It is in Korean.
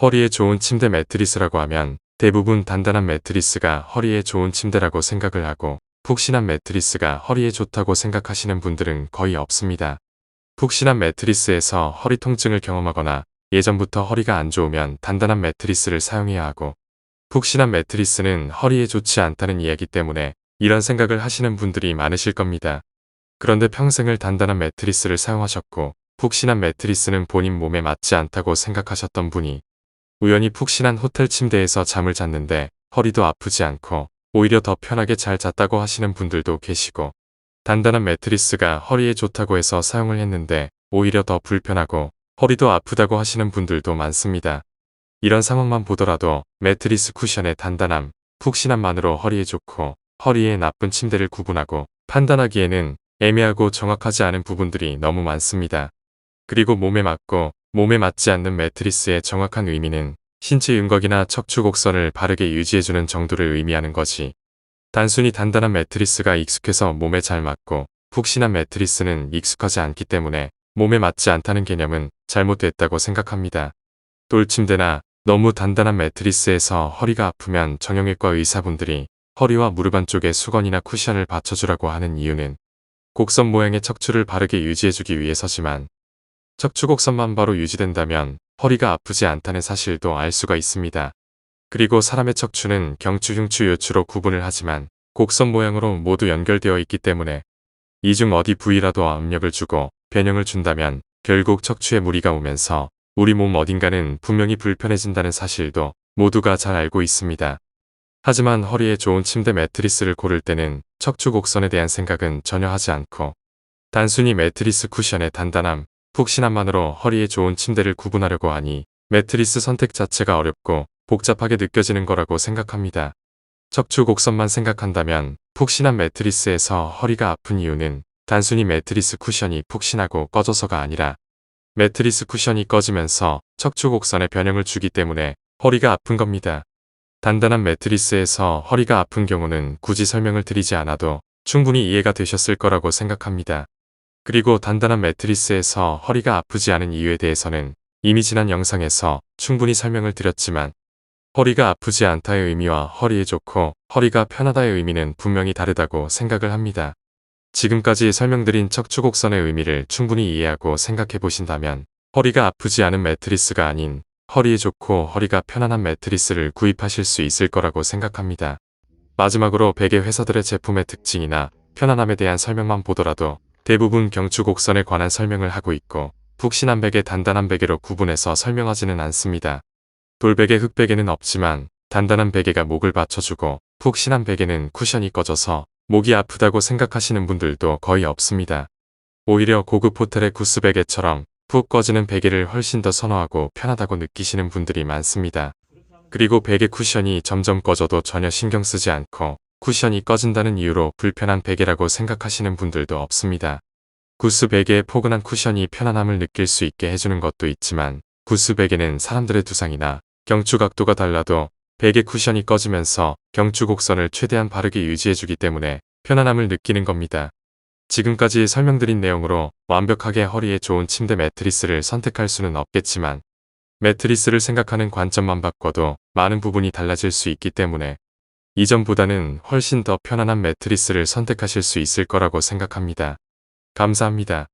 허리에 좋은 침대 매트리스라고 하면 대부분 단단한 매트리스가 허리에 좋은 침대라고 생각을 하고 푹신한 매트리스가 허리에 좋다고 생각하시는 분들은 거의 없습니다. 푹신한 매트리스에서 허리 통증을 경험하거나 예전부터 허리가 안 좋으면 단단한 매트리스를 사용해야 하고 푹신한 매트리스는 허리에 좋지 않다는 이야기 때문에 이런 생각을 하시는 분들이 많으실 겁니다. 그런데 평생을 단단한 매트리스를 사용하셨고 푹신한 매트리스는 본인 몸에 맞지 않다고 생각하셨던 분이 우연히 푹신한 호텔 침대에서 잠을 잤는데 허리도 아프지 않고 오히려 더 편하게 잘 잤다고 하시는 분들도 계시고 단단한 매트리스가 허리에 좋다고 해서 사용을 했는데 오히려 더 불편하고 허리도 아프다고 하시는 분들도 많습니다. 이런 상황만 보더라도 매트리스 쿠션의 단단함, 푹신함만으로 허리에 좋고 허리에 나쁜 침대를 구분하고 판단하기에는 애매하고 정확하지 않은 부분들이 너무 많습니다. 그리고 몸에 맞고 몸에 맞지 않는 매트리스의 정확한 의미는 신체 윤곽이나 척추 곡선을 바르게 유지해주는 정도를 의미하는 거지. 단순히 단단한 매트리스가 익숙해서 몸에 잘 맞고 푹신한 매트리스는 익숙하지 않기 때문에 몸에 맞지 않다는 개념은 잘못됐다고 생각합니다. 돌침대나 너무 단단한 매트리스에서 허리가 아프면 정형외과 의사분들이 허리와 무릎 안쪽에 수건이나 쿠션을 받쳐주라고 하는 이유는 곡선 모양의 척추를 바르게 유지해주기 위해서지만 척추 곡선만 바로 유지된다면 허리가 아프지 않다는 사실도 알 수가 있습니다. 그리고 사람의 척추는 경추, 흉추, 요추로 구분을 하지만 곡선 모양으로 모두 연결되어 있기 때문에 이 중 어디 부위라도 압력을 주고 변형을 준다면 결국 척추에 무리가 오면서 우리 몸 어딘가는 분명히 불편해진다는 사실도 모두가 잘 알고 있습니다. 하지만 허리에 좋은 침대 매트리스를 고를 때는 척추 곡선에 대한 생각은 전혀 하지 않고 단순히 매트리스 쿠션의 단단함, 푹신함만으로 허리에 좋은 침대를 구분하려고 하니 매트리스 선택 자체가 어렵고 복잡하게 느껴지는 거라고 생각합니다. 척추 곡선만 생각한다면 푹신한 매트리스에서 허리가 아픈 이유는 단순히 매트리스 쿠션이 푹신하고 꺼져서가 아니라 매트리스 쿠션이 꺼지면서 척추 곡선에 변형을 주기 때문에 허리가 아픈 겁니다. 단단한 매트리스에서 허리가 아픈 경우는 굳이 설명을 드리지 않아도 충분히 이해가 되셨을 거라고 생각합니다. 그리고 단단한 매트리스에서 허리가 아프지 않은 이유에 대해서는 이미 지난 영상에서 충분히 설명을 드렸지만 허리가 아프지 않다의 의미와 허리에 좋고 허리가 편하다의 의미는 분명히 다르다고 생각을 합니다. 지금까지 설명드린 척추 곡선의 의미를 충분히 이해하고 생각해 보신다면 허리가 아프지 않은 매트리스가 아닌 허리에 좋고 허리가 편안한 매트리스를 구입하실 수 있을 거라고 생각합니다. 마지막으로 베개 회사들의 제품의 특징이나 편안함에 대한 설명만 보더라도 대부분 경추 곡선에 관한 설명을 하고 있고 푹신한 베개, 단단한 베개로 구분해서 설명하지는 않습니다. 돌베개, 흙베개는 없지만 단단한 베개가 목을 받쳐주고 푹신한 베개는 쿠션이 꺼져서 목이 아프다고 생각하시는 분들도 거의 없습니다. 오히려 고급 호텔의 구스베개처럼 푹 꺼지는 베개를 훨씬 더 선호하고 편하다고 느끼시는 분들이 많습니다. 그리고 베개 쿠션이 점점 꺼져도 전혀 신경 쓰지 않고 쿠션이 꺼진다는 이유로 불편한 베개라고 생각하시는 분들도 없습니다. 구스 베개의 포근한 쿠션이 편안함을 느낄 수 있게 해주는 것도 있지만 구스 베개는 사람들의 두상이나 경추 각도가 달라도 베개 쿠션이 꺼지면서 경추 곡선을 최대한 바르게 유지해주기 때문에 편안함을 느끼는 겁니다. 지금까지 설명드린 내용으로 완벽하게 허리에 좋은 침대 매트리스를 선택할 수는 없겠지만 매트리스를 생각하는 관점만 바꿔도 많은 부분이 달라질 수 있기 때문에 이전보다는 훨씬 더 편안한 매트리스를 선택하실 수 있을 거라고 생각합니다. 감사합니다.